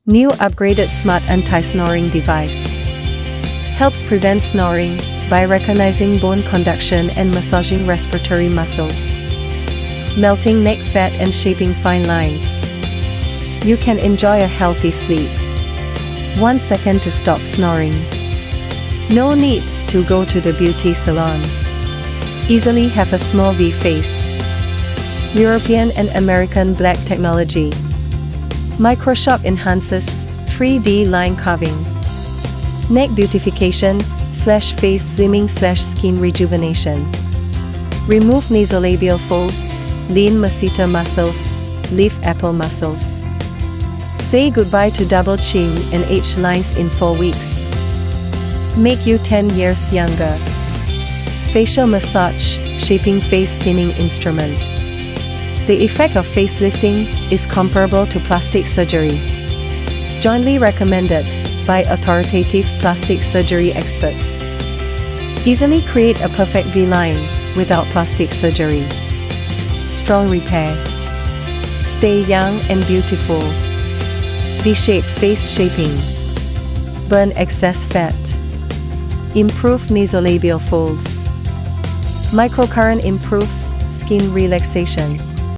New upgraded smart anti-snoring device. Helps prevent snoring by recognizing bone conduction and massaging respiratory muscles. Melting neck fat and shaping fine lines. You can enjoy a healthy sleep. 1 second to stop snoring. No need to go to the beauty salon. Easily have a small V face. European and American black technology. Microshop enhances 3D line carving. Neck beautification / face slimming / skin rejuvenation. Remove nasolabial folds, lean masseter muscles, leaf apple muscles. Say goodbye to double chin and age lines in 4 weeks. Make you 10 years younger. Facial massage, shaping face thinning instrument. The effect of facelifting is comparable to plastic surgery. Jointly recommended by authoritative plastic surgery experts. Easily create a perfect V-line without plastic surgery. Strong repair. Stay young and beautiful. V-shaped face shaping. Burn excess fat. Improve nasolabial folds. Microcurrent improves skin relaxation.